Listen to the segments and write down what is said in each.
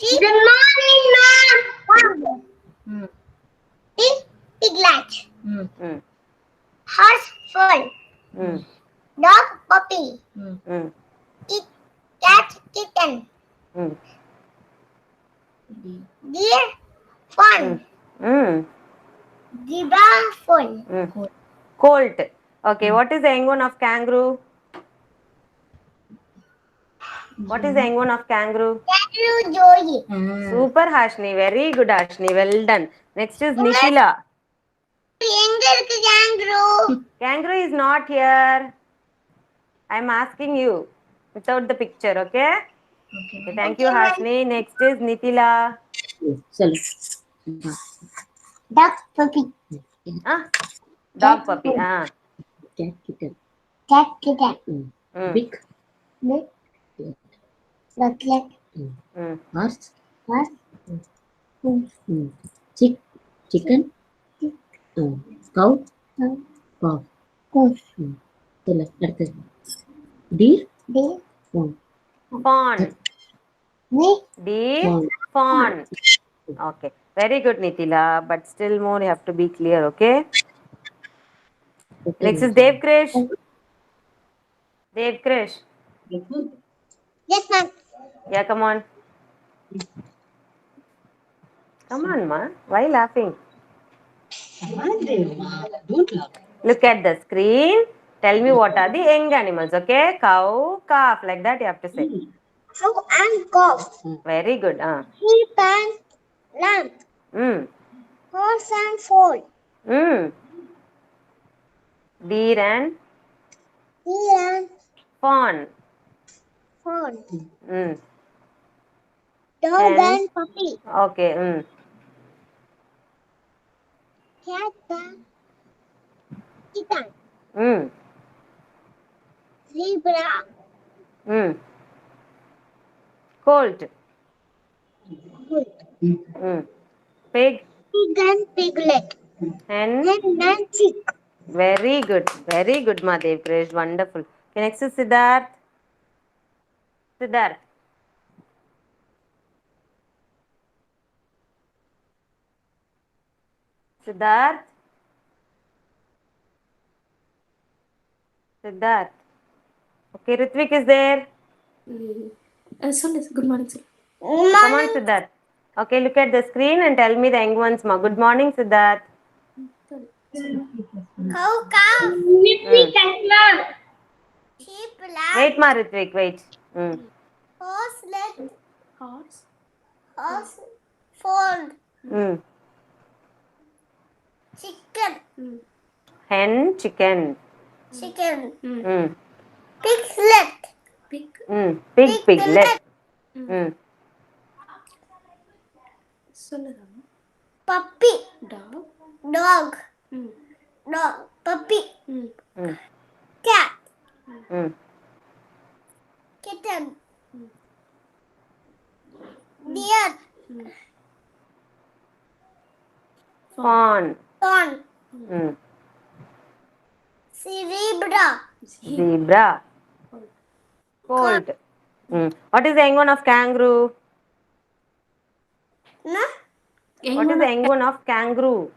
Good morning, ma'am. Piglet. Horse foal. Dog puppy. Cat kitten. Deer fawn. Zebra fawn. Colt. Okay, what is the young one of kangaroo? What is the young one of kangaroo? Kangaroo Joey. Super Hashni, very good Hashni, well done. Next is Nitila. எங்க இருக்கு kangaroo? Kangaroo is not here. I am asking you without the picture, okay? Okay, thank you Hashni. Next is Nitila. Duck puppy. Dog puppy. Cat kitten. Cat kitten. Big. Big. Ducklet. Horse. Horse. Chicken. Cow. Cow. Goose. Deer. Deer. Fawn. Deer. Deer. Fawn. Okay, very good Nitila, but still more you have to be clear, okay? Next is Dev Krish. Dev Krish. Yes, ma'am. Yeah, come on. Come on, ma. Why laughing? Don't laugh. Look at the screen. Tell me what are the young animals, okay? Cow, calf, like that you have to say. Cow and calf. Very good. Sheep and lamb. Horse and foal. Deer and fawn. Fawn. Dog Hen. and puppy. Okay. Cat and kitten. Zebra. Colt. Pig. Pig and piglet. Hen. Hen and chick. Very good. Very good, Madev Krish. Wonderful. Okay, next is Siddharth. Siddharth. Siddharth. Siddharth. Okay, Ritvik is there. Good morning, sir. Come on, Siddharth. Okay, look at the screen and tell me the young ones. Good morning, Siddharth. Cow, calf. Ritvik and lamb. Sheep, lamb. Wait, ma, Ritvik, wait. Horse, leg. Horse. Horse, fold. Chicken. Hen, chicken. Chicken. Piglet. Pig, piglet. Puppy. Dog. Dog. Dog. Puppy. Cat. Kitten. Deer. Fawn. Fawn. Zebra. Zebra. Colt. What is the young one of kangaroo? No? What is the young one of kangaroo?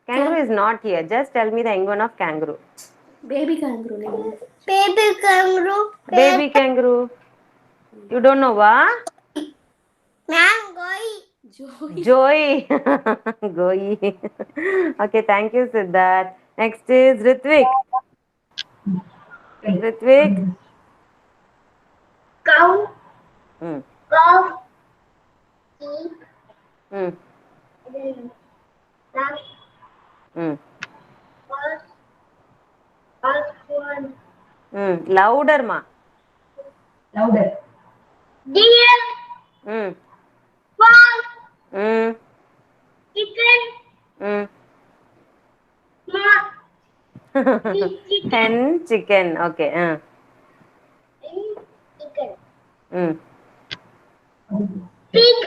Kangaroo is not here. Just tell me the young one of kangaroo. Baby kangaroo. Baby kangaroo. Baby kangaroo. You don't know what? Mangoy. Joy. Goy. Okay, thank you, Siddharth. Next is Ritvik. Ritvik. Cow. Cow. Sheep. Duck. Horse. Horse. Louder, ma. Louder. Deer. Fawn. Chicken. Hen, chicken. Okay. Chicken. Pig.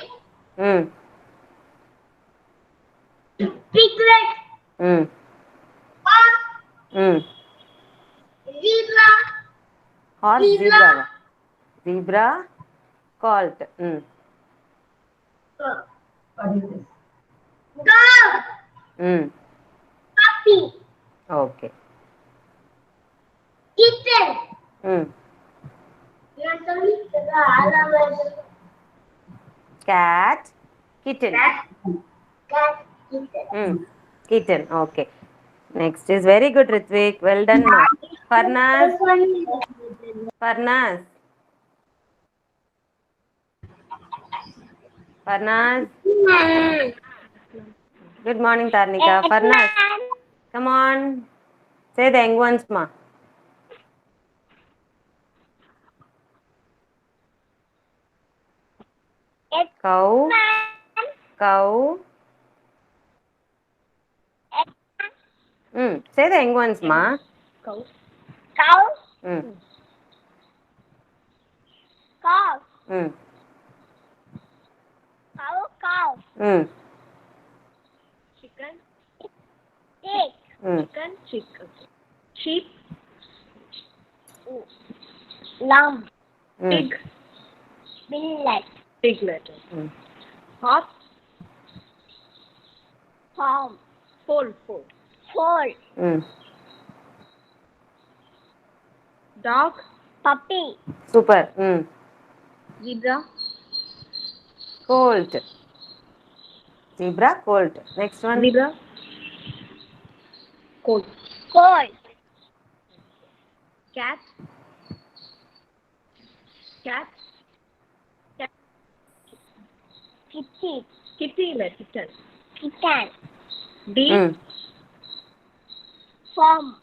Piglet. Horse. Zebra. Horse, zebra. Zebra, colt. What is this? Dog. Hmm. Puppy. Okay. Kitten. Hmm. Cat. Cat. Kitten. Cat. Kitten. Hmm. Kitten. Okay. Next is very good, Ritvik. Well done, ma. Farnaz. Farnaz. Farnaz. Good morning, Tarnika. Farnaz. Come on. Say the young ones, ma. Cow. Cow. Say the young ones, ma. Cow. Cow. Mm. Cow. Mm. Cow. Cow. Mm. Chicken. Pig. Mm. Chicken. Chicken. Sheep. Lamb. Mm. Pig. Billet. Piglet. Mm. Horse. Farm. Foal. Foal. Foal. Mm. Dog. Puppy. Super. Mm. Zebra. Colt. Zebra, colt. Next one. Zebra. Colt. Colt. Cat. Cat. Cat. Kitty. Kitty. Kitten. Kitten. Deer. Mm. Farm.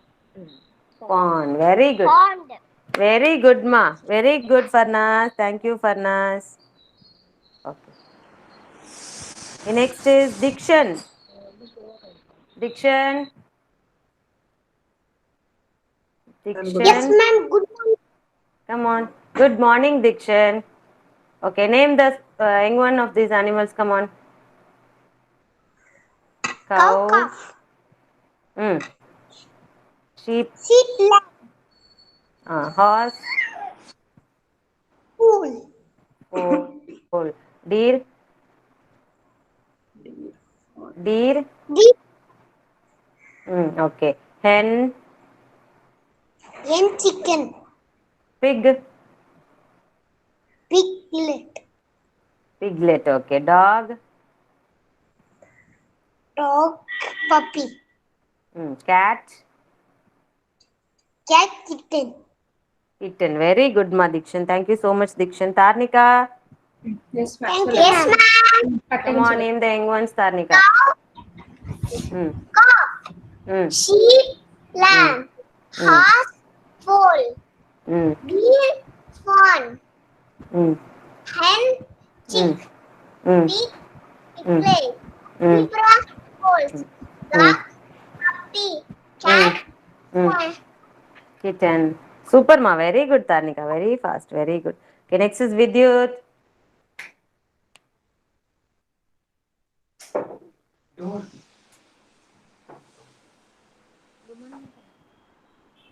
Fawn. Very good. Pond. Very good, ma. Very good, Farnaz. Thank you, Farnaz. Okay. The next is diction. Diction. Diction. Yes, ma'am. Good morning. Come on. Good morning, Diction. Okay, name the young one of these animals. Come on. Cow. Cow. Calf. Mm. Sheep. Sheep. Lamb. Horse. Fool. Foal. Deer. Deer. Deep. Okay. Hen. Hen. Chicken. Pig. Piglet. Piglet. Okay. Dog. Dog. Puppy. Cat. Cat. Kitten. Kitten. Very good, ma, Dikshan. Thank you so much, Dikshan. Tarnika. Yes, ma'am. Thank you. Yes, ma'am. Come on, name the young ones, Tarnika. Mm. Calf. Mm. Sheep. Lamb. Horse. Foal. Mm. Deer. Fawn. Mm. Hen. Chick. Mm. Pig. Mm. Piglet. Mm. Zebra. Horse. Dog. Puppy. Cat. Cat. Kitten. Super, ma. Very good, Tarnika. Very fast. Very good. Okay, next is Vidyut.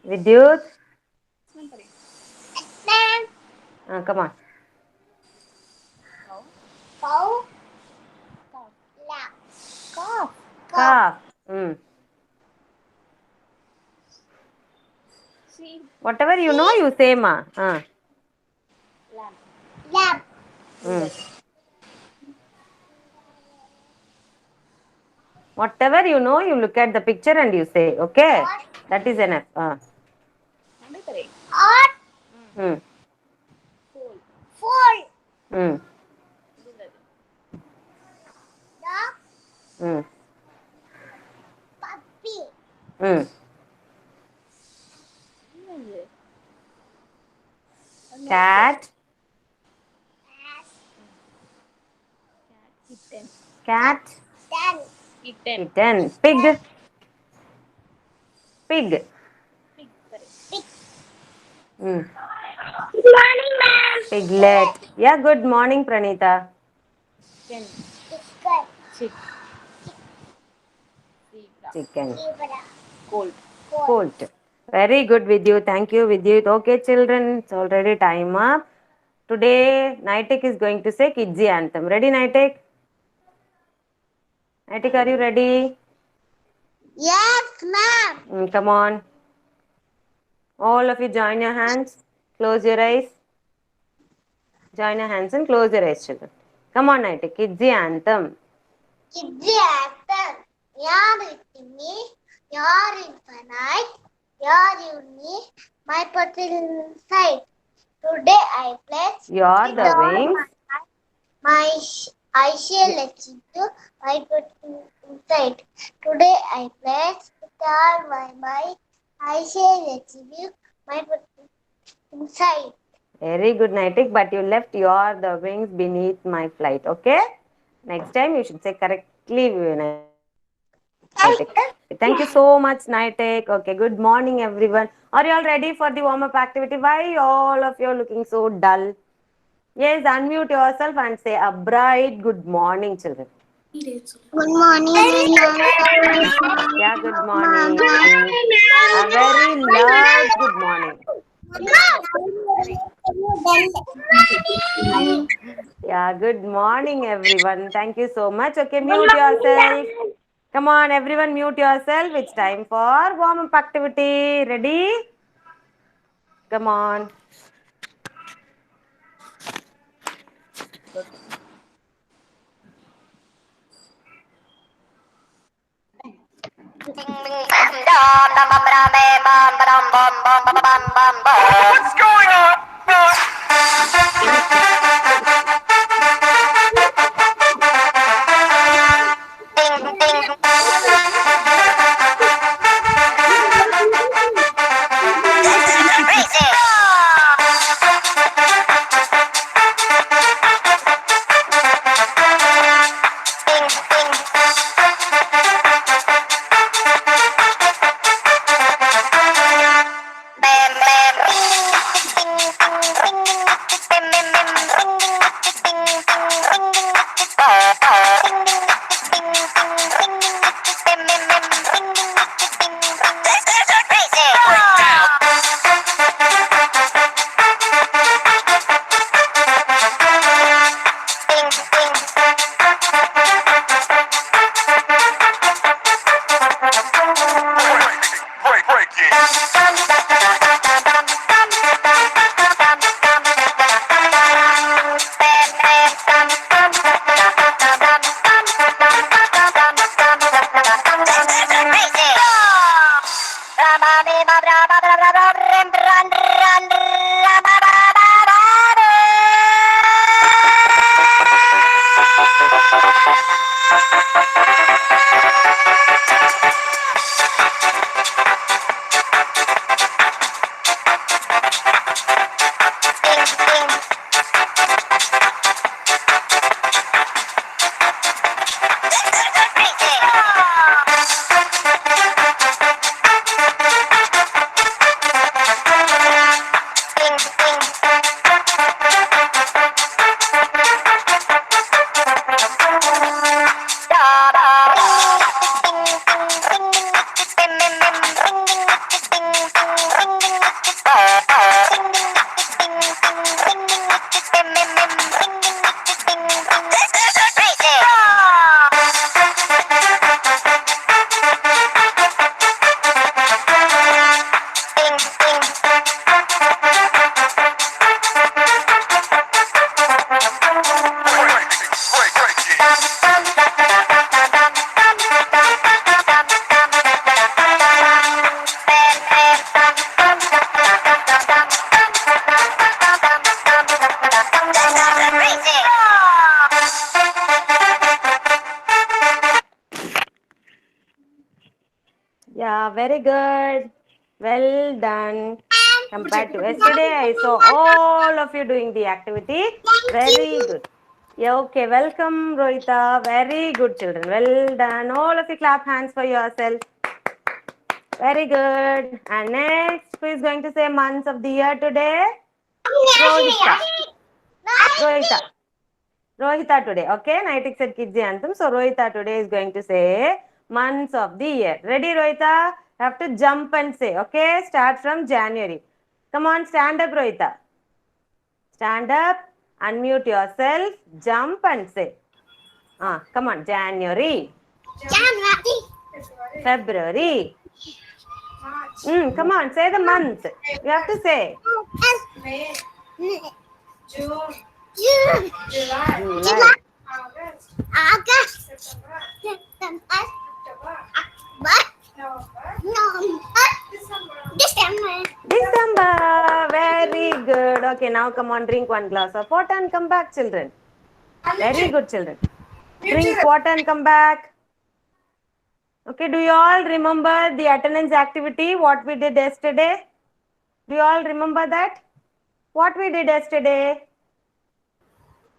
Vidyut. Ma'am. Come on. Cow. Lamb. Calf. Calf. Sheep. Whatever you know, you say, ma. Lamb. Whatever you know, you look at the picture and you say, okay? That is enough. Odd. Mm. Foal. Mm. Dog. Mm. Puppy. Mm. Cat. Cat. Then. Kitten. Pig. Pig. Mm. Good morning, ma'am. Piglet. Yeah, good morning, Pranita. Chicken. Chicken. Zebra. Colt. Very good with you. Thank you, Vidyut. Okay, children, it's already time up. Today, Naitek is going to say Kidsy anthem. Ready, Naitek? Naitik, are you ready? Yes, ma'am. Come on. All of you join your hands. Close your eyes. Join your hands and close your eyes, children. Come on, Naitik. It's the anthem. Kids actor. You're with me. You're infinite. You're unique. My potential sight. Today I place You're with the all wings. I shall achieve you. My potential sight. Today I place with all my might. I shall achieve you. My potential sight. Very good, Naitik. But you left you're the wings beneath my flight. Okay? Next time you should say correctly, Naitik. Thank you so much, Naitik. Okay, good morning, everyone. Are you all ready for the warm-up activity? Why all of you are looking so dull? Yes, unmute yourself and say a bright good morning, children. Good morning. Yeah, good morning. A very loud good morning. Yeah, good morning, everyone. Thank you so much. Okay, mute yourself. Come on, everyone, mute yourself. It's time for warm-up activity. Ready? Come on. What's going on? Yeah, very good. Well done. Compared to yesterday, I saw all of you doing the activity. Very good. Yeah, okay. Welcome, Rohita. Very good, children. Well done. All of you clap hands for yourself. Very good. And next, who is going to say months of the year today? Rohita. Rohita. Rohita today. Okay, Naitik said kids anthem. So Rohita today is going to say months of the year. Ready, Rohita? Have to jump and say. Okay, start from January. Come on, stand up, Rohita. Stand up, unmute yourself, jump and say. Come on, January. January. February. Come on, say the month. You have to say. May, June, June. July, July. August, August. September, September. October, October. November, November. December. December. December. Very good. Okay, now come on, drink one glass of water and come back, children. Very good, children. Drink water and come back. Okay, do you all remember the attendance activity? What we did yesterday? Do you all remember that? What we did yesterday?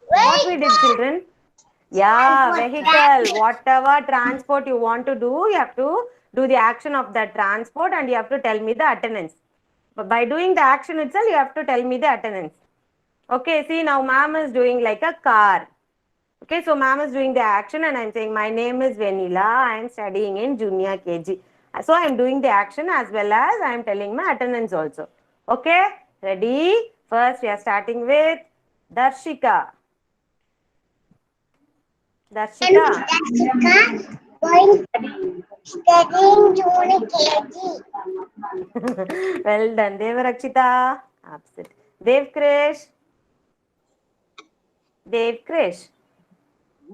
What we did, children? Yeah, vehicle. Whatever transport you want to do, you have to do the action of that transport and you have to tell me the attendance. But by doing the action itself, you have to tell me the attendance. Okay, see now ma'am is doing like a car. Okay, so ma'am is doing the action and I'm saying my name is Vanilla. I am studying in junior KG. So I'm doing the action as well as I'm telling my attendance also. Okay, ready? First we are starting with Darshika. Darshika. Jessica going studying junior KG. Well done. Devarakshita. Absent. Dev Krish. Dev Krish.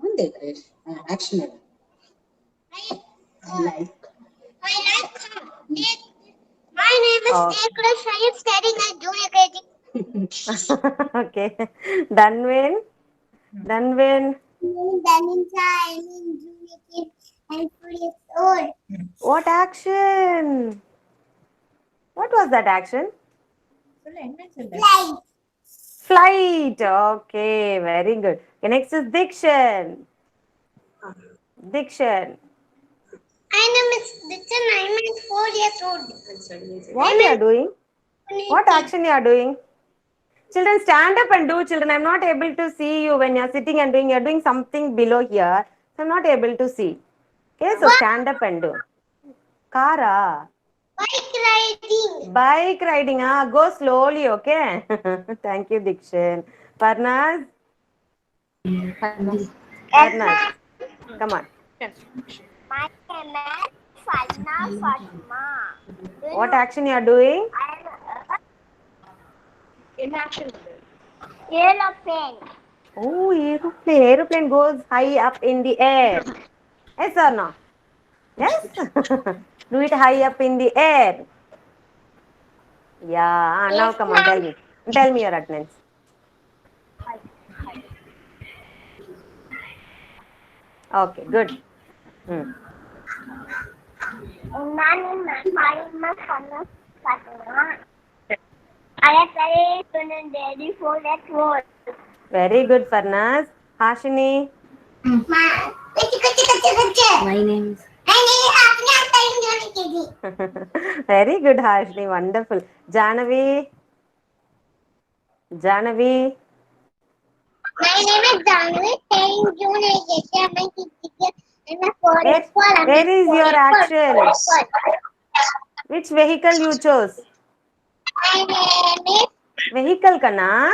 Monday, Krish. Action. I like. My name is Oh. Nicholas. I am studying at junior KG. Okay. Danvin. Danvin. Daninja, I am in junior KG. I'm 4 years old. What action? What was that action? Flight. Flight. Okay, very good. Okay, next is Dikshan. Dikshan. My name is Ditchan. I am 4 years old. What you are doing? What action you are doing? Children, stand up and do, children. I'm not able to see you when you're sitting and doing, you're doing something below here. So I'm not able to see. Okay, so stand up and do. Kara. Bike riding. Bike riding, go slowly, okay? Thank you, Dikshan. Parnaz? Parnaz, come on. My name is Falna Fatma. What action you are doing? Inaction. Aeroplane. Oh, aeroplane. Aeroplane goes high up in the air. Yes or no? Yes? Do it high up in the air. Yeah, now come on, tell me. Tell me your attendance. Okay, good. Very good, Farnaz. Hashini. My name is. Very good, Hashini. Wonderful. Janavi. Janavi. My name is Janvi, staying junior Where is your action? Which vehicle you chose? My name is Vehicle kana?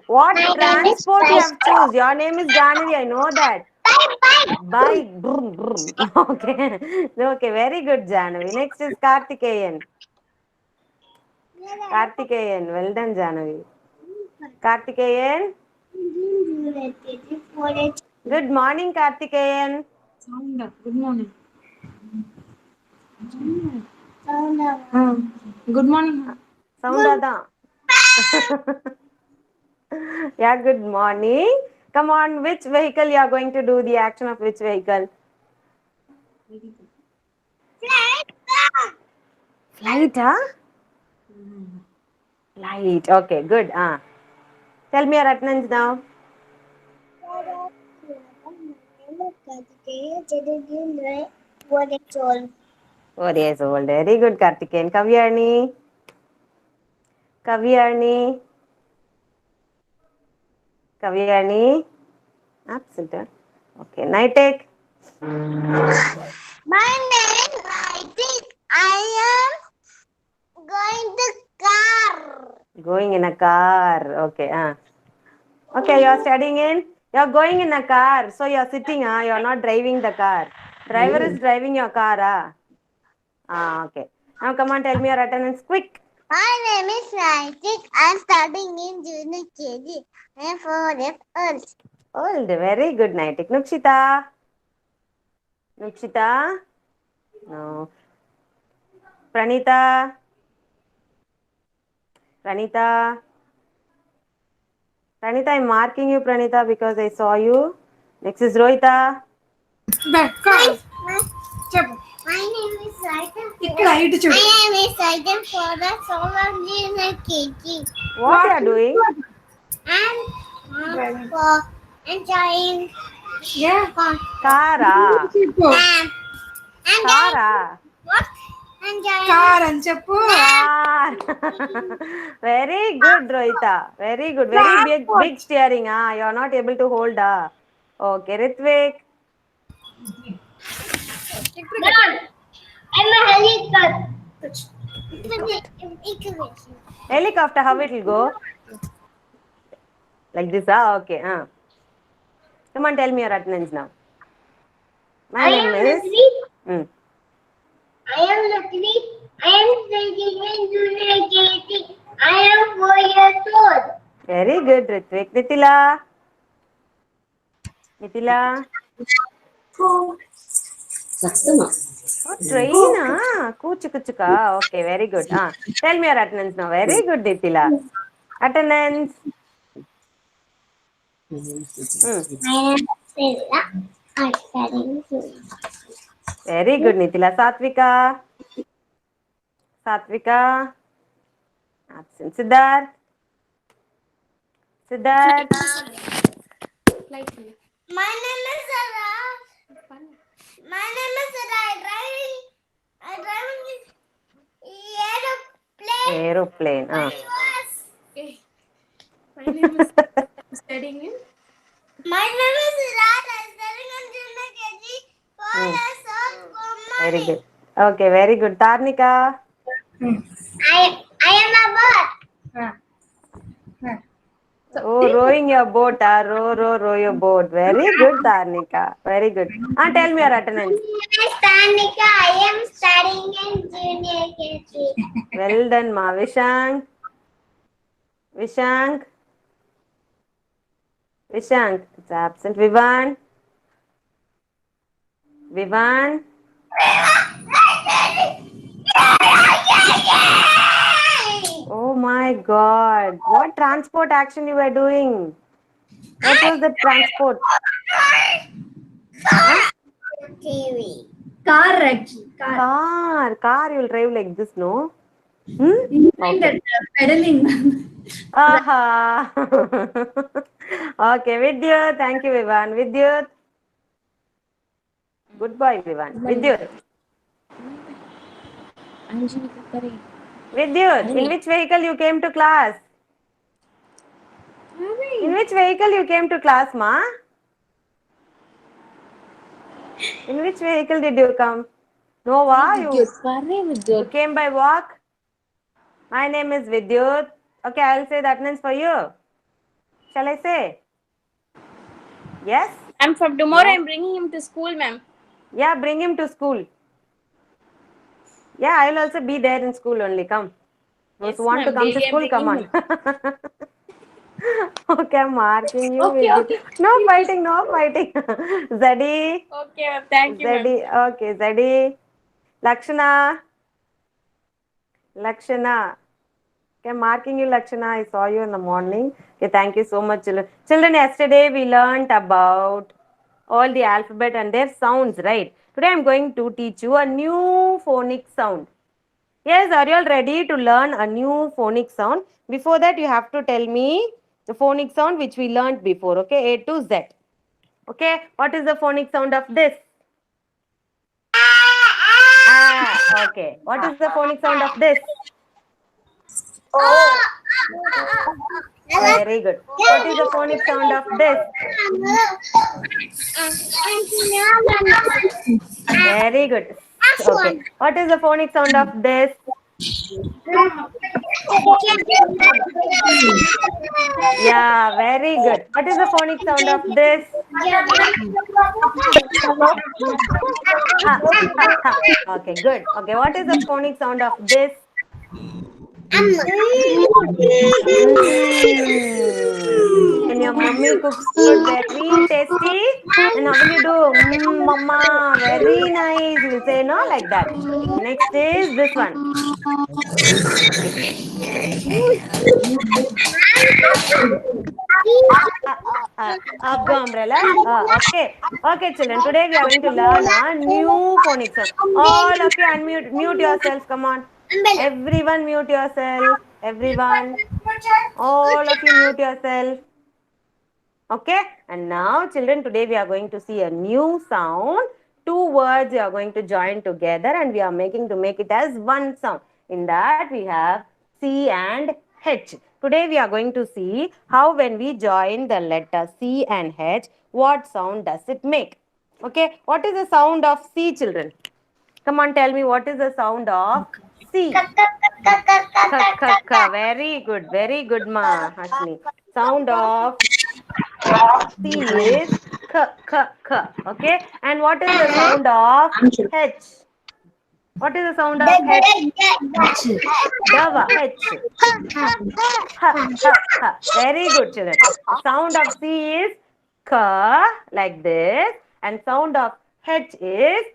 What My name is transport you have Bike. choose? Your name is Janavi. I know that. Bye. Bike. Brum, brum. Okay. Okay. Very good, Janavi. Next is Karthikeyan. Karthikeyan. Well done, Janavi. Karthikeyan. Good morning, Karthikeyan. Good morning. Good morning. Sound ada. Yeah, good morning. Come on, which vehicle you are going to do the action of which vehicle? Flight, huh? Flight. Okay, good. Tell me your attendance now. 4 years old. Very good, Karthikeyan. Kavyani. Kavyani. Kavyani. Absent. Huh? Okay. Nightek. My name, I think I am going to car. Going in a car. Okay. Okay, you are studying in You're going in a car, so you're sitting, you're not driving the car. Driver is driving your car, okay. Now come on, tell me your attendance quick. My name is Naitik. I'm studying in junior KG. I am 4 years old. Old, very good, Naitik. Nukshita? Nukshita? No. Pranita? Pranita? Pranita, I'm marking you, Pranita, because I saw you. Next is Rohita. My name is Saita. ఇక్కడ ఇటు చూడు. My name is Saita for the solar junior KG. What you are doing? And for enjoying Kara. చెప్పు. and Kara. what? Enjoying car అని చెప్పు. Car. Very good, Rohita. Very good. Very big steering. You are not able to hold. Okay, Ritvik. I'm a helicopter. Helicopter, how it will go? Like this, okay. Come on, tell me your attendance now. My name is. I am Lakshmi. I am studying in junior KG. I am 4 years old. Very good, Ritvik. Nitila. Nitila. Saksama. Oh, train, Kuchuka. Okay, very good. Tell me your attendance now. Very good, Nitila. Attendance. I am Stella. I'm studying junior. Very good, Nitila. Satvika. Satvika. Absent. Siddharth. Siddharth. My name is Sarah. My name is Sarah. I'm driving aeroplane. Aeroplane. studying in My name is Raj. I'm studying in junior KG. 4 years old. Very good. Okay, very good. Tarnika. I am a bird. Oh, rowing your boat. Row your boat. Very good, Tarnika. Very good. Tell me your attendance. My name is Tanika. I am studying in junior KG. Well done, Ma. Vishank. Vishank. Vishank. It's absent. Vivan. Vivan. Oh my God. What transport action you were doing? What was the transport? TV. car actually. Car you will drive like this, no? That pedaling. Aha. Okay, Vidyut. Thank you, Vivan. Vidyut. Good boy, Vivan. Vidyut. Vidyut, in which vehicle you came to class? In which vehicle you came to class, Ma? In which vehicle did you come? Nova, you came by walk? My name is Vidyut. Okay, I'll say the attendance for you. Shall I say? Yes? And from tomorrow, I'm bringing him to school, ma'am. Yeah, bring him to school. Yeah, I'll also be there in school only. Come. Those Yes, who want to ma'am. come to Daily I'm school, come on. Okay, I'm marking you. Okay, Vidyut. okay. No fighting, no fighting. Zadi. Okay, ma'am. Thank you, ma'am. Zadi. Okay, Zadi. Lakshana. Lakshana. Okay, I'm marking you, Lakshana. I saw you in the morning. Okay, thank you so much, children. Children, yesterday we learnt about all the alphabet and their sounds, right? Today I'm going to teach you a new phonic sound. Yes, are you all ready to learn a new phonic sound? Before that, you have to tell me the phonic sound which we learnt before, okay? A to Z. Okay, what is the phonic sound of this? Okay. What is the phonic sound of this? Very good. What is the phonic sound of this? Very good. Okay. What is the phonic sound of this? Yeah, very good. What is the phonic sound of this? Ha, ha, ha. Okay, good. Okay, what is the phonic sound of this? When your mummy cooks food very tasty, and how will you do? Mama, very nice. You will say no like that. Next is this one. Up the umbrellas. Okay. Okay, children. Today we are going to learn a new phonic sound. All of you mute yourselves. Come on. Everyone mute yourself. Everyone. All of you mute yourself. Okay. And now, children, today we are going to see a new sound. Two words we are going to join together, and we are making to make it as one sound. In that we have C and H. Today we are going to see how when we join the letter C and H, what sound does it make? Okay. What is the sound of C, children? Come on, tell me what is the sound of C? Very good. Very good, ma, Hashni. Sound of C is k. Okay. And what is the sound of H? What is the sound of H? Dava, H. Ha. Very good, children. The sound of C is k, like this. And sound of H is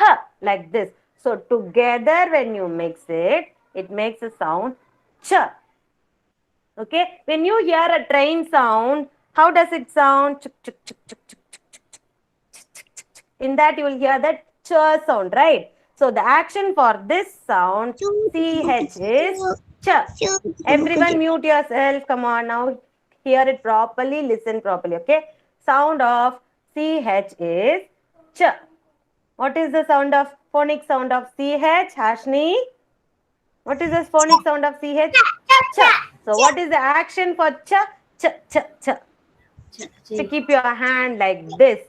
h, like this. So together when you mix it, it makes a sound ch. Okay. When you hear a train sound, how does it sound? Chuk, chuk, chuk, chuk, chuk, chuk, chuk, chuk. In that you will hear that ch sound, right? So the action for this sound, CH, is ch. Everyone mute yourself. Come on now. Hear it properly. Listen properly. Okay. Sound of CH is ch. What is the sound of phonic sound of CH, Hashni? What is the phonic sound of CH? Ch. So what is the action for ch? Ch. So keep your hand like this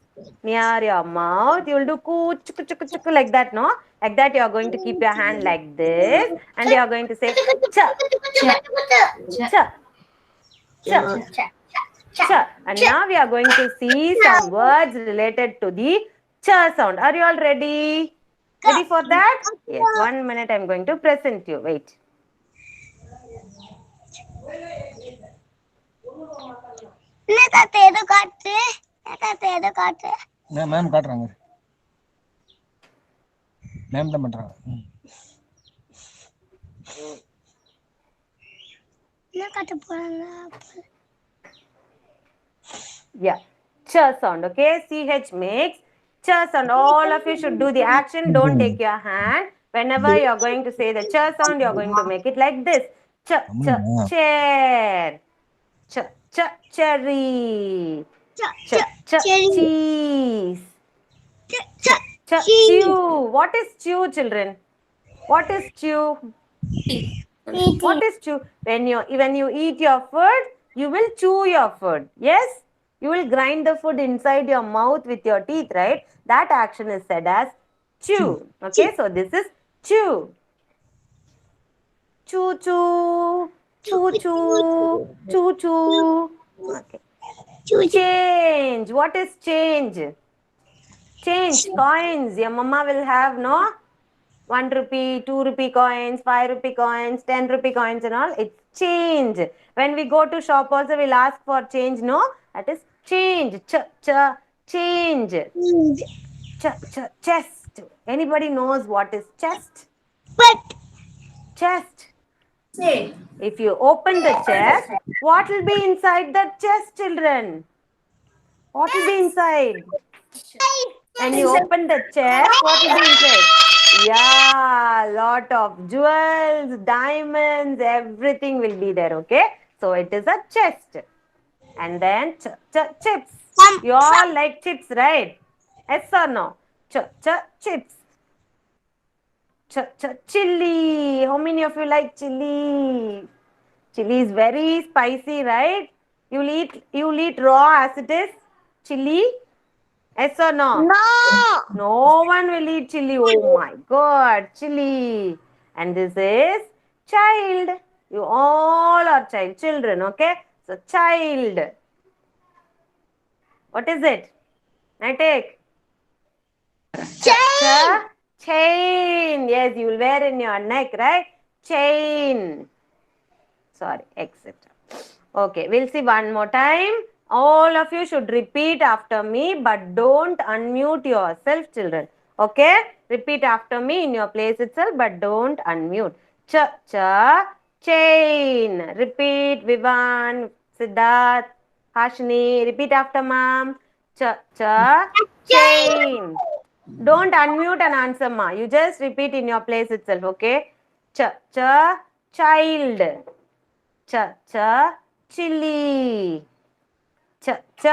near your mouth. You will do coo, chuk, chuk, chuk, like that, no? Like that you are going to keep your hand like this and you are going to say ch. And now we are going to see some words related to the ch sound. Are you all ready? Ready for that? Yes, 1 minute I am going to present you. Wait. Ma'am காட்டுறாங்க ma'am தான் பண்றாங்க Yeah, ch sound. Okay, CH makes ch sound. All of you should do the action. Don't take your hand. Whenever you are going to say the ch sound, you are going to make it like this. Ch, chair. Ch, cherry. Ch, cheese. Ch, chew. What is chew, children? What is chew? What is chew? When you eat your food, you will chew your food. Yes? You will grind the food inside your mouth with your teeth, right? That action is said as chew. Okay, so this is chew. Choo choo. Choo choo. Choo choo. Okay. Change. What is change? Change. Coins. Your mama will have, no? 1 rupee, 2 rupee coins, 5 rupee coins, 10 rupee coins and all. It's change. When we go to shop also, we'll ask for change, no? That is change. Change. Chest. Anybody knows what is chest? Chest. If you open the chest, what will be inside the chest, children? What will be inside? And you open the chest, what will be inside? Yeah, lot of jewels, diamonds, everything will be there, okay? So it is a chest. And then chips. You all like chips, right? Yes or no? Chips. Chili. How many of you like chili? Chili is very spicy, right? You'll eat raw as it is? Chili? Yes or no? No one will eat chili. Oh my God, chili. And this is child. You all are children, okay? So child. What is it? I take. Chain. Yes, you will wear in your neck, right? Chain. Sorry, etc. Okay, we'll see one more time. All of you should repeat after me, but don't unmute yourself, children. Okay? Repeat after me in your place itself, but don't unmute. Chain. Repeat, Vivan, Siddharth, Hashni. Repeat after mom. Chain. Don't unmute and answer, ma. You just repeat in your place itself, okay? Child. Chili. Chips.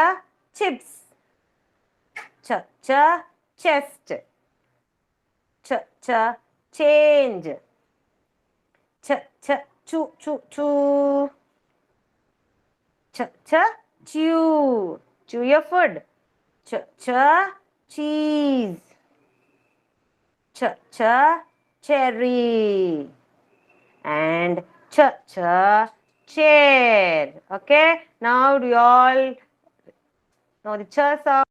Chest. Change. Chew. Chew your food. Cheese. Cherry. And chair. Okay, now do you all know the cha sound?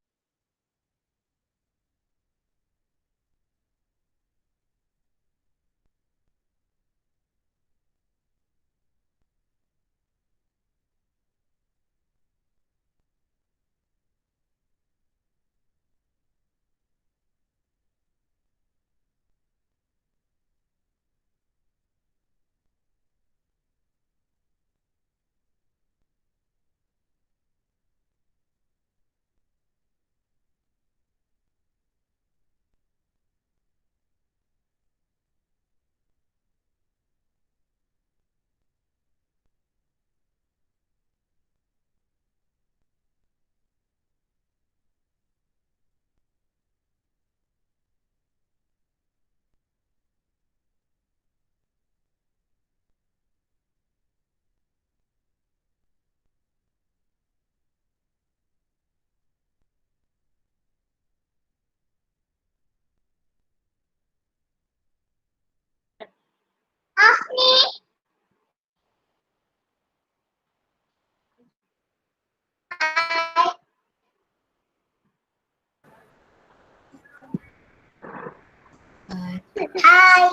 Hi.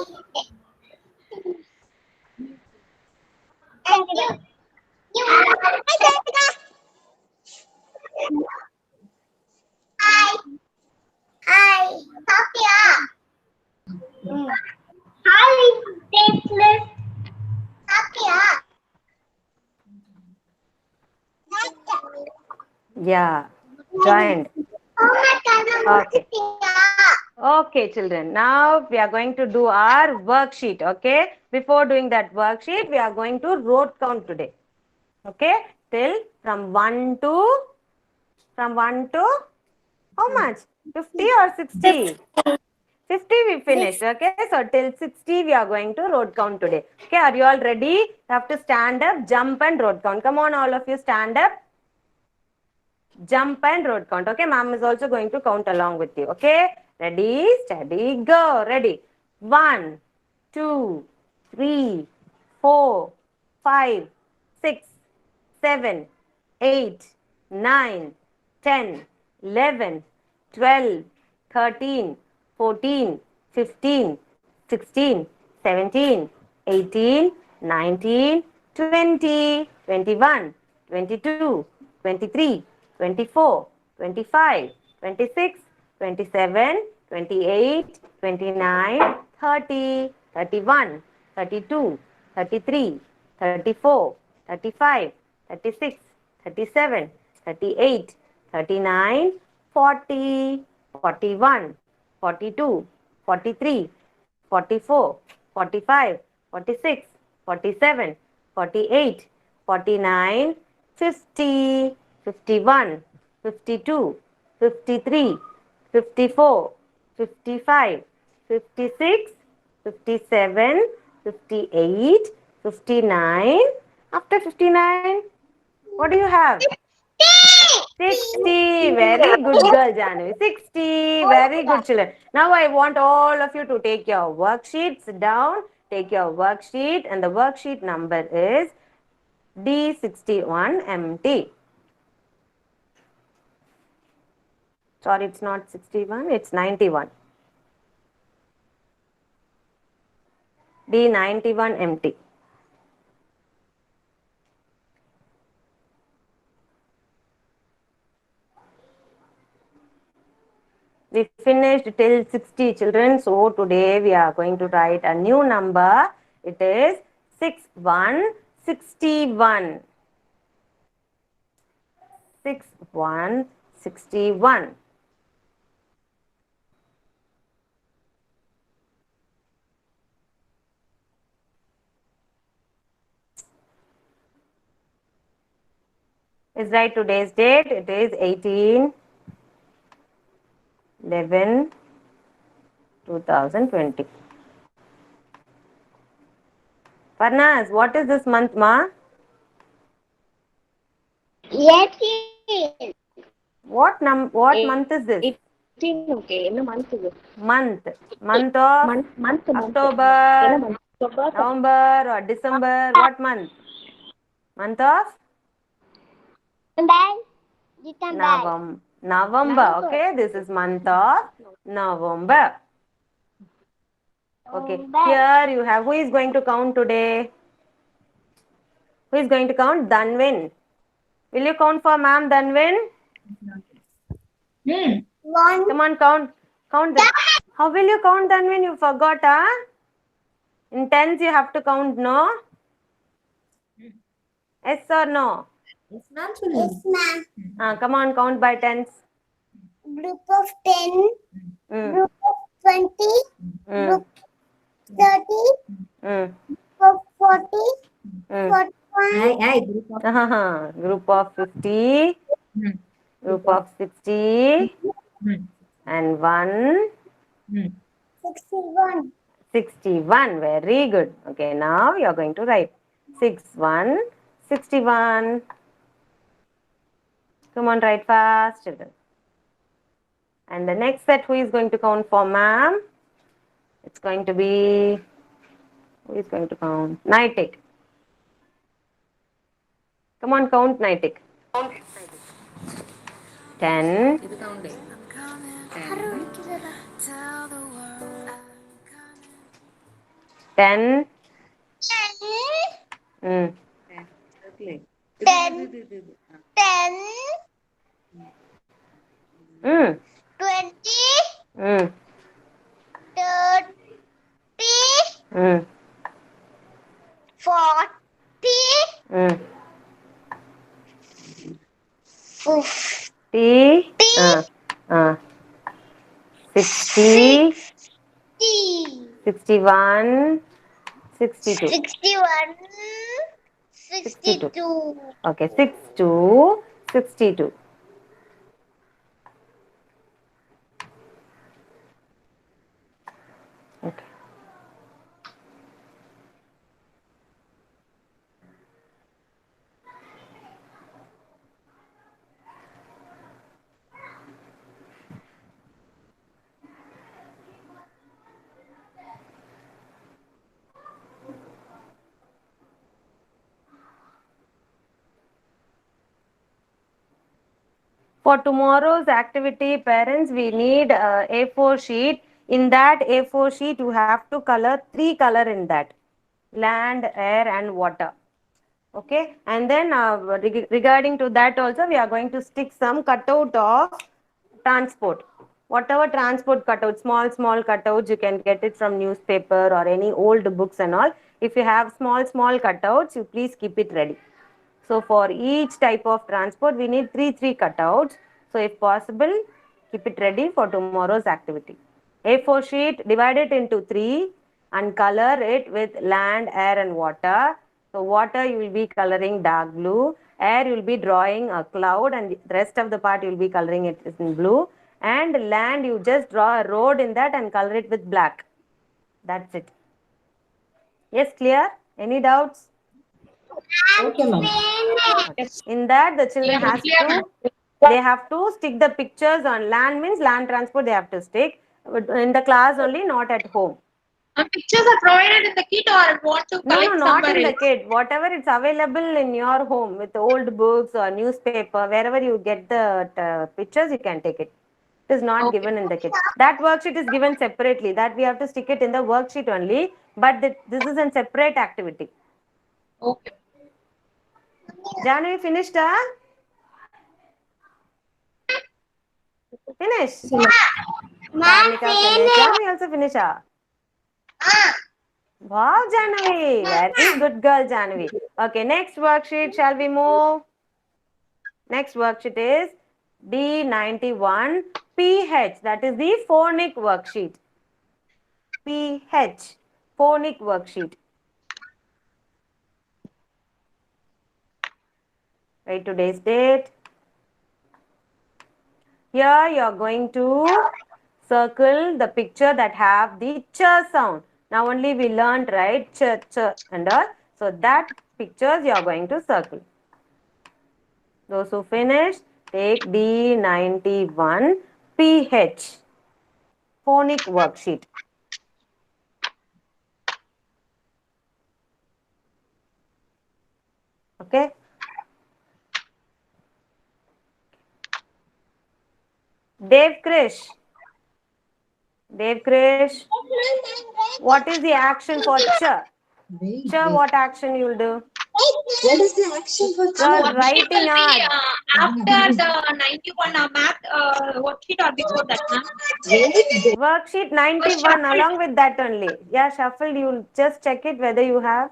And you. Hi. Hi. Sophia. Hi, Dateless. Sophia. Yeah, joined. Okay. Okay, children. Now we are going to do our worksheet. Okay. Before doing that worksheet, we are going to rote count today. Okay. Till from 1 to how much? 50 or 60? 50 we finished. Okay. So till 60 we are going to rote count today. Okay. Are you all ready? You have to stand up, jump and rote count. Come on, all of you stand up. Jump and rote count. Okay, ma'am is also going to count along with you. Okay, ready, steady, go. Ready. 1, 2, 3, 4, 5, 6, 7, 8, 9, 10, 11, 12, 13, 14, 15, 16, 17, 18, 19, 20, 21, 22, 23, 24, 25, 26, 27, 28, 29, 30, 31, 32, 33, 34, 35, 36, 37, 38, 39, 40, 41, 42, 43, 44, 45, 46, 47, 48, 49, 50, 51, 52, 53, 54, 55, 56, 57, 58, 59. After 59, what do you have? 60. Very good girl, Janvi. 60. Very good, children. Now I want all of you to take your worksheets down. take your worksheet, and the worksheet number is D61MT. Sorry, it's not 61, it's 91. D91MT. We finished till 60 children, so today we are going to write a new number. It is 6161. 6161. Is right today's date. It is 18/11/2020. Farnaz, what is this month, ma? 18. What month is this? 18, okay. என்ன month இது? Month of Month. October, என்ன month? October. November or December. What month? Month of December. November. Okay, this is month of November. Okay, here you have, who is going to count today? Who is going to count? Danvin. Will you count for ma'am, Danvin? One. Come on, count. Count them. How will you count, Danvin? You forgot, huh? In tens you have to count, no? Yes or no? Yes, ma'am. Come on, count by tens. Group of 10. Group of 20. Mm. Group 30. Mm. Group of 40. Mm. 41. Group of 50. Group of 60. And 1. 61. 61. Very good. Okay, now you are going to write 61. Come on, write fast, children. And the next set, who is going to count for ma'am? It's going to be, who is going to count? Nitik. Come on, count Nitik. 10. 10. 10. 10. 10. 20. 30. 40. 50. 60. 60. 61. 62. 61. 62. Okay, 62. 62. Okay. For tomorrow's activity, parents, we need A4 sheet. In that A4 sheet, you have to color 3 colors in that. Land, air and water. Okay. And then regarding to that also, we are going to stick some cutout of transport. Whatever transport cutout, small cutouts, you can get it from newspaper or any old books and all. If you have small cutouts, you please keep it ready. So for each type of transport, we need 3 cutouts. So if possible, keep it ready for tomorrow's activity. A4 sheet, divide it into 3 and color it with land, air and water. So water you will be coloring dark blue, air you will be drawing a cloud and the rest of the part you will be coloring it in blue, and land you just draw a road in that and color it with black. That's it. Yes, clear? Any doubts? Okay, ma'am. In that the children they have to stick the pictures on land, means land transport they have to stick. But in the class only, not at home. Pictures are provided in the kit or want to No, collect not somewhere in the else? kit. Whatever it's available in your home with old books or newspaper, wherever you get the pictures, you can take it. It is not Okay. given in the kit. That worksheet is given separately. That we have to stick it in the worksheet only. But this is a separate activity. Okay. January finished, huh? Finish. Karnika finished. January also finished, huh? Wow, January. Very good girl, January. Okay, next worksheet. Shall we move? Next worksheet is D91 PH. That is the phonic worksheet. PH. Phonic worksheet. Write today's date. Here you are going to circle the picture that have the ch sound. Now only we learned, right? Ch and all. So that pictures you are going to circle. Those who finished, take D91 PH. Phonic worksheet. Okay. Dave Krish. What is the action for ch? Wait, Ch, wait. what action you will do? What is the action for You are Worksheet writing will be art. after the 91 math worksheet or before that, ma'am? Worksheet 91 along with that only. Yeah, shuffled. You will just check it whether you have.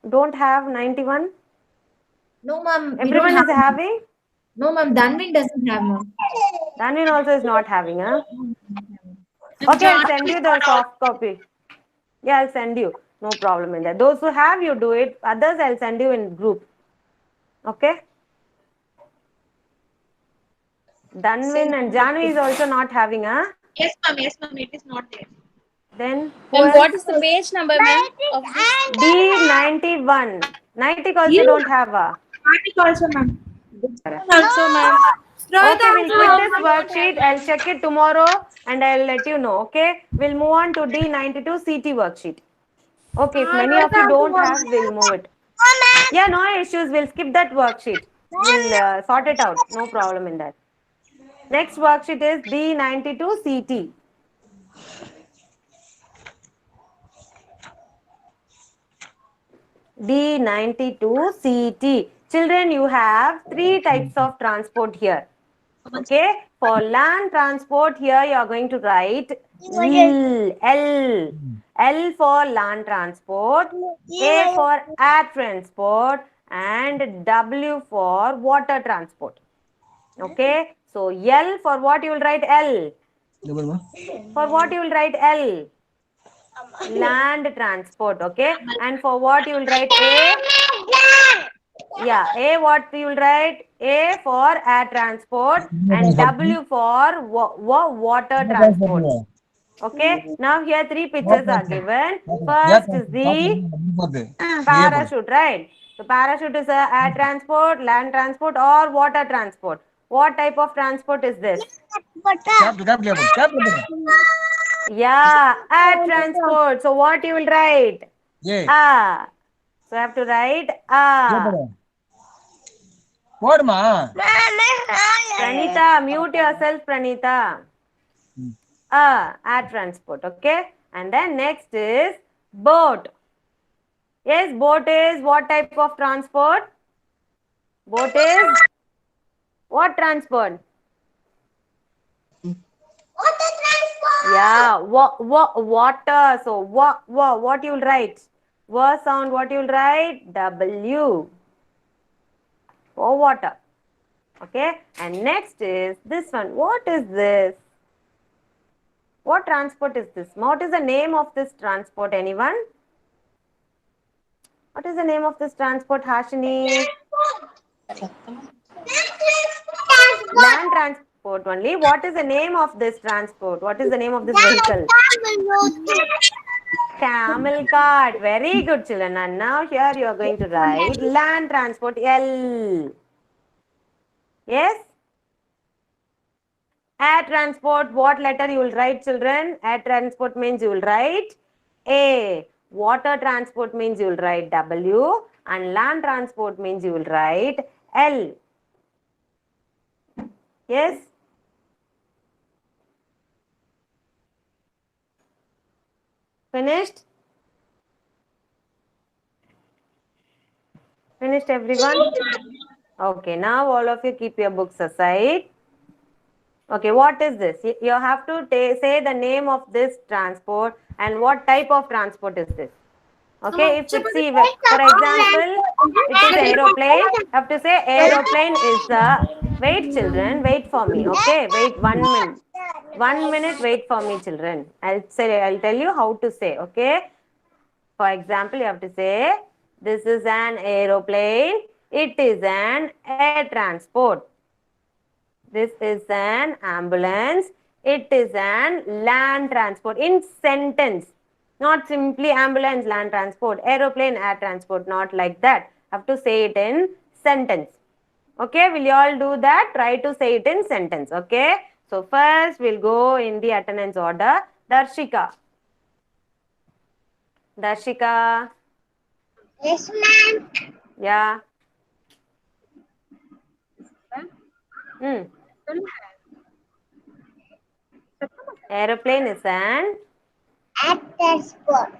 Don't have 91? No, ma'am. We don't Everyone have. is having? No, ma'am. Danvin doesn't have, ma'am. Danvin also is not having, huh? Okay, I'll send you the soft copy. Yeah, I'll send you. No problem in that. Those who have, you do it. Others, I'll send you in group. Okay? Danvin and Janvi is also not having, huh? Yes, ma'am. Yes, ma'am. It is not there. Then who Ma'am, what else? is the page number, ma'am, of this? D91. 90 also don't have a. Matic also, ma'am. Also, ma'am. Okay, we'll quit this worksheet. I'll check it tomorrow and I'll let you know. Okay, we'll move on to D92 CT worksheet. Okay, if many of you don't have, we'll move it. Yeah, no issues. We'll skip that worksheet. We'll sort it out. No problem in that. Next worksheet is D92 CT. D92 CT. Children, you have three types of transport here. Okay, for land transport here you are going to write L. L for land transport, A for air transport and W for water transport. Okay, so L for what you will write L? For what you will write L? Land transport. Okay, and for what you will write A? Yeah, A what you will write? A for air transport and W for water transport. Okay, now here three pictures are given. First is the parachute, right? So parachute is a air transport, land transport or water transport. What type of transport is this? Yeah, air transport. So what you will write? Ah. So I have to write Pranita, mute yourself, Pranita. Air transport, okay? And then next is boat. Yes, boat is what type of transport? Boat is what transport? Yeah, water. So what you will write? W sound, what you will write? W. For water. Okay, and next is this one. What is this? What transport is this? What is the name of this transport? Anyone? What is the name of this transport, Hashini? Land transport only. What is the name of this transport? What is the name of this vehicle? Camel cart. Very good, children. And now here you are going to write land transport L. Yes? Air transport, what letter you will write, children? Air transport means you will write A. Water transport means you will write W. And land transport means you will write L. Yes? Finished? Finished, everyone? Okay, now all of you keep your books aside. Okay, what is this? You have to say the name of this transport and what type of transport is this. Okay, if it's, see, for example, it is aeroplane. You have to say aeroplane is a, wait children, wait for me. Okay, wait 1 minute. 1 minute, wait for me children. I'll tell you how to say, okay. For example, you have to say, this is an aeroplane. It is an air transport. This is an ambulance. It is an land transport. In sentence. Not simply ambulance, land transport, aeroplane, air transport. Not like that. Have to say it in sentence. Okay, will you all do that? Try to say it in sentence. Okay. So first we'll go in the attendance order. Darshika. Darshika. Yes, ma'am. Yeah. Hmm. Aeroplane is an At transport.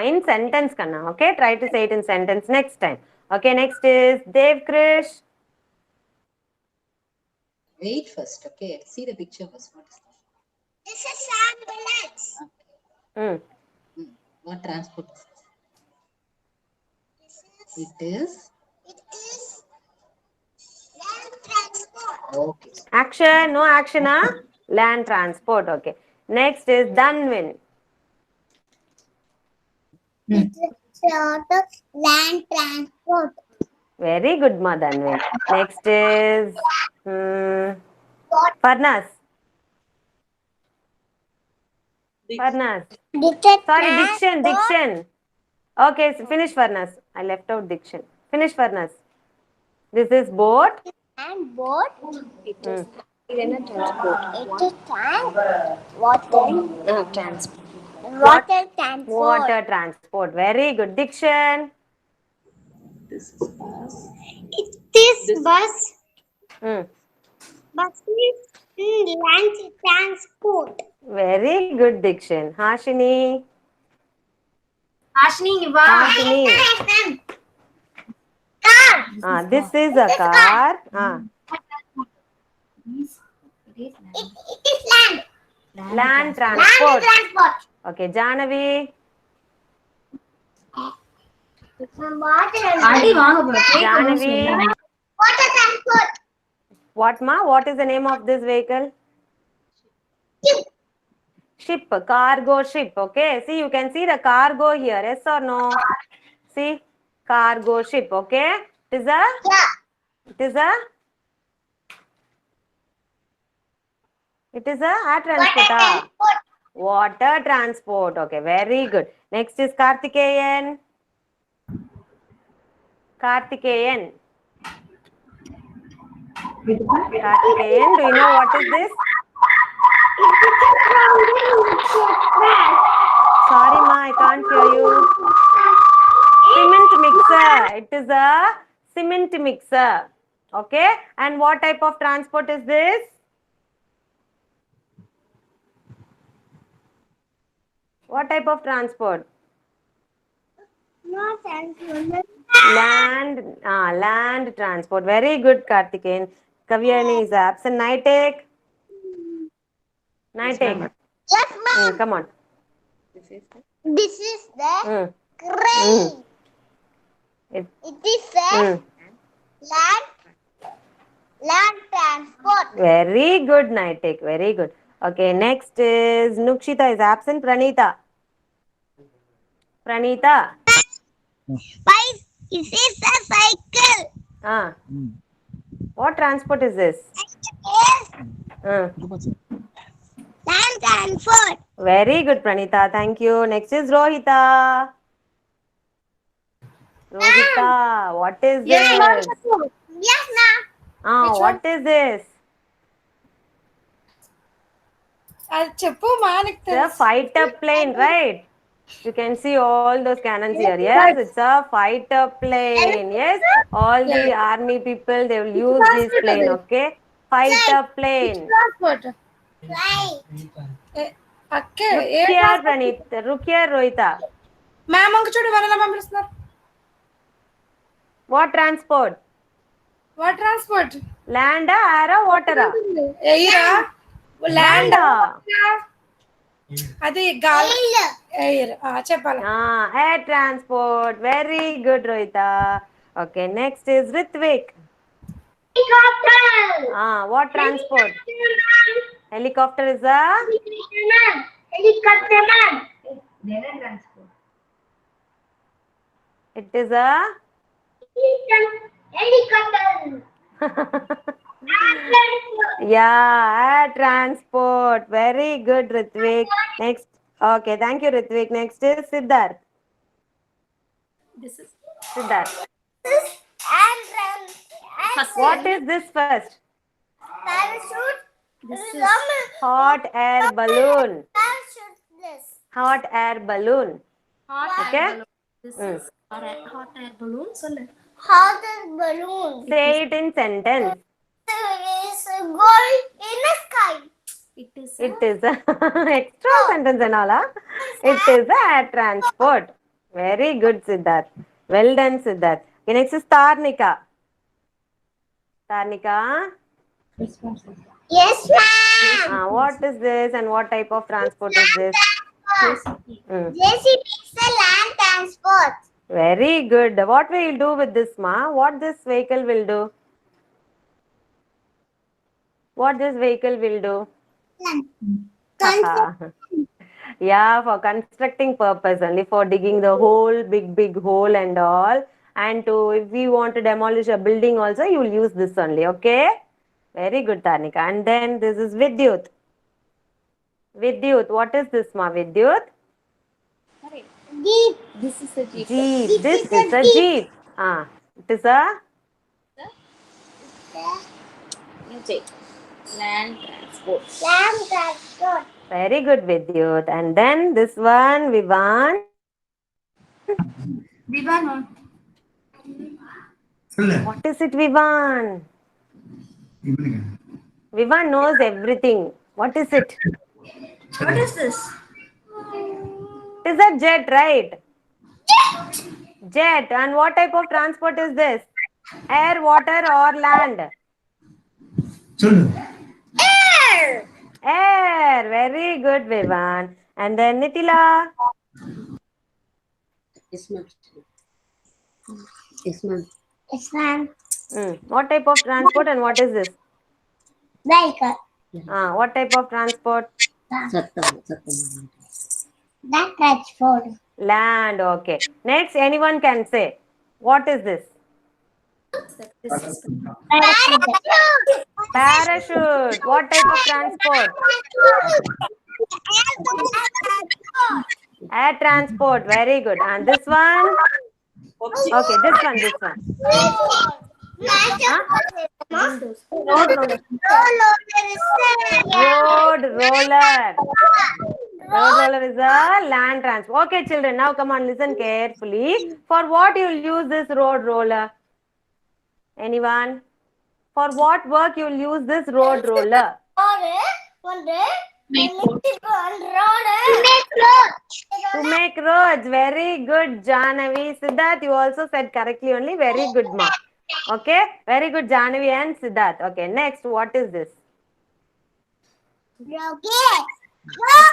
in sentence, Kanna. Okay, try to say it in sentence next time. Okay, next is Dev Krish. Wait first, okay? See the picture first. What is This is ambulance. that? Hmm. What transport is This this? is, It is. it is land transport. Okay. Action, no action, huh? Land transport. Okay. Next is Danvin. It's sort of land transport. Very good, ma Danvin. Next is Farnas. Farnas. Sorry, Dikshan. Dikshan. Okay, so finish Farnas. I left out Dikshan. Finish Farnas. This is boat. And boat. Hmm. It is water transport. Water transport. Water transport. Very good. Dikshan. This is bus. It is bus. Hmm. Bus is land transport. Very good, Dikshan. Hashini. Ashni, va. Hashini. Car. This is a car. It is land. Land transport. Land transport. Okay, Janavi. Aunty, vaanga bro. Janavi. Water transport. What, ma? What is the name of this vehicle? Ship. Cargo ship. Okay. See, you can see the cargo here. Yes or no? See, cargo ship. Okay. It is a. Yeah. It is a. It is a air transport. Transport. Water transport. Okay. Very good. Next is Karthikeyan. Karthikeyan. Karthikeyan. Do you know what is this? Sorry, ma, I can't hear you. Cement mixer. It is a cement mixer. Okay. And what type of transport is this? What type of transport? No transport. Land transport. Very good, Karthikeyan. Kavyani is absent. Nitek. Nitek. Yes, ma'am. Come on. This is the Hmm. crane. It, It is a land transport. Very good, Nitek. Very good. Okay, next is Nukshita is absent. Pranita. Pranita. Bike. This is a cycle. What transport is this? Yes, Uh, land transport. Very good, Pranita. Thank you. Next is Rohita. Rohita, what is this? Yes, ma'am. What is this? అది చెప్పు మా నీకు It's a తెలుసు. fighter plane, right? You can see all those cannons here. Yes, it's a fighter plane. Yes, all the army people, they will use this plane. Okay, fighter plane. Transport అక్కే ఏ Look here, Pranit. Look here, Rohita. Ma'am అంక చూడు ఎవరైనా పంపిస్తున్నారు. What transport? What transport Land, air, water? ఎయిరా land Land. అది గాలి air చెప్పాలి. Air transport. Very good, Rohita. Okay, next is Ritvik. What transport? Helicopter is a it is a yeah, air transport. Very good, Ritvik. Next, okay, thank you, Ritvik. Next is Siddharth. This is Siddharth. first. What is this first? This is Hot air balloon. This. Hot air balloon. hot Okay. air balloon. This is hot air balloon. சொல்லு. Hot air balloon. Say it in sentence. Is gold in the sky. It is It is a extra sentence and all. It is a air transport. Very good, Siddharth. Well done, Siddharth. Okay, next is Tarnika. Tarnika, Yes, ma'am. what is this and what type of transport is this? JCB is a land transport. Very good. What will you do with this, ma? What this vehicle will do? What this vehicle will do? Yeah, for constructing purpose only, for digging the hole, big hole and all. And to if we want to demolish a building also, you will use this only. Okay. Very good, Tarnika. And then this is Vidyut. Vidyut, what is this, ma? Vidyut? Jeep. This is a jeep. Jeep. This is a jeep. It is a Jeep. Land transport. Land transport. very good, Vidyut. And then this one, Vivan. What is it, Vivan? Vivan knows everything. What is it? What is this? It is a jet, right? Jet. And what type of transport is this? Air, water, or land? Air. Very good, Vivan. And then Nitila. Yes, ma'am. Yes, ma'am. Yes, ma'am. What type of transport and what is this? Vehicle. What type of transport? Sattam. Land transport. Land. Okay. Next, anyone can say. What is this? Parachute. What type of transport? Air transport. Very good. And this one? Okay, this one. Road roller. Road roller. Road roller is a land transport. Okay, children, now come on, listen carefully. For what you will use this road roller? Anyone? For what work you will use this road roller? To make roads. Very good, Janavi. Siddharth, you also said correctly only. Very good, ma. Okay, very good, Janavi and Siddharth. Okay, next, what is this? What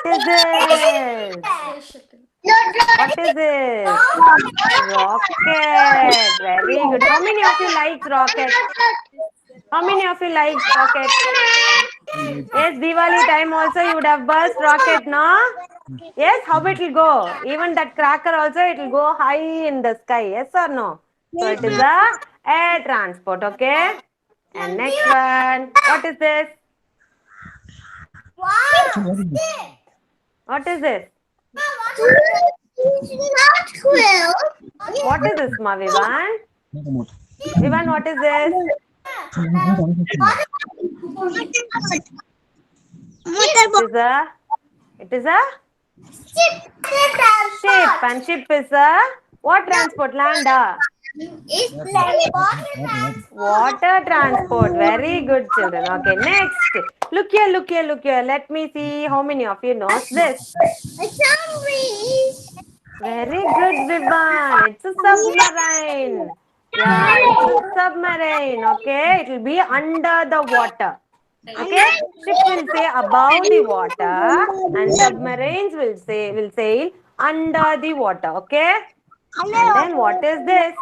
is this? What is this? Rocket. Very good. How many of you like rocket? How many of you like rocket? Yes, Diwali time also you would have burst rocket, no? Yes, how it will go? Even that cracker also, it will go high in the sky. Yes or no? So it is a air transport, okay? And next one, what is this? What is this? What is this, ma, Vivan? Vivan, what is this? It is a ship. And ship is a what transport? Land. Water transport. Very good, children. Okay, next. Look here, look here, look here. Let me see how many of you knows this. Very good, Vivan. It's a submarine. Yeah, it's a submarine. Okay, it will be under the water. Okay, ship will say above the water, and submarines will sail under the water. Okay, and then what is this?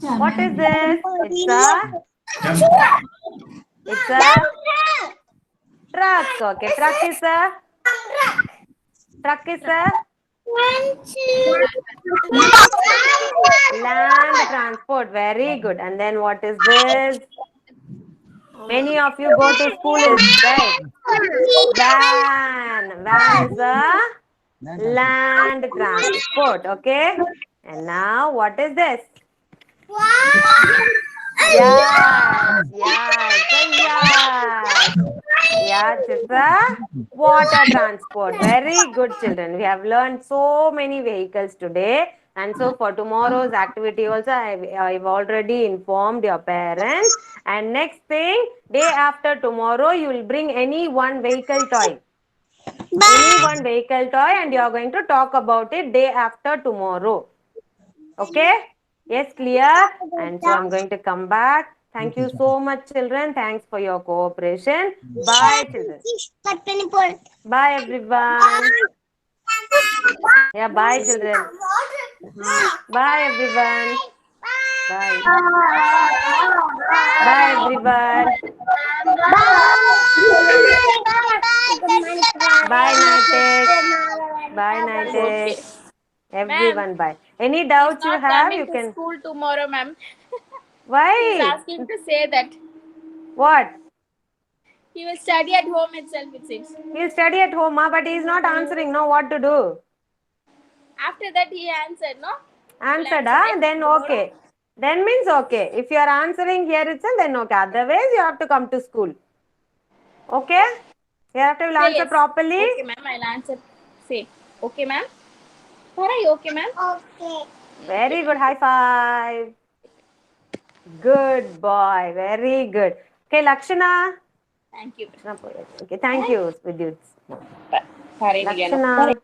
What is this? It's a truck. Okay, truck is a land transport. Very good. And then what is this? Many of you go to school, right? Van is a land transport. Okay. And now what is this? Yes. Yes, it's a water transport. Very good, children. We have learned so many vehicles today. And so for tomorrow's activity also, I've already informed your parents. And next thing, day after tomorrow, you will bring any one vehicle toy. Any one vehicle toy, and you are going to talk about it day after tomorrow. Okay? Yes, clear? And so I'm going to come back. Thank you so much, children. Thanks for your cooperation. Bye, children. Bye, everyone. Yeah, bye, children. Bye, everyone. Bye. Bye, everyone. Bye, Nitesh. Bye, Nitesh. Everyone, bye. Any doubts you have, you can. School tomorrow, ma'am. Why? He's asking to say that. What? He will study at home itself, it seems. He'll study at home, but he's not answering. No, what to do? After that, he answered, no? Answered, then okay. Then means okay. If you are answering here itself, then okay. Otherwise, you have to come to school. Okay? You have to answer Yes. properly. Okay, ma'am. I'll answer. Say. Okay, ma'am. Are you okay, ma'am? Okay. Very good. High five. Good boy. Very good. Okay, Lakshana. Thank you. Okay, thank you, Vidyut. Lakshana. Lakshana.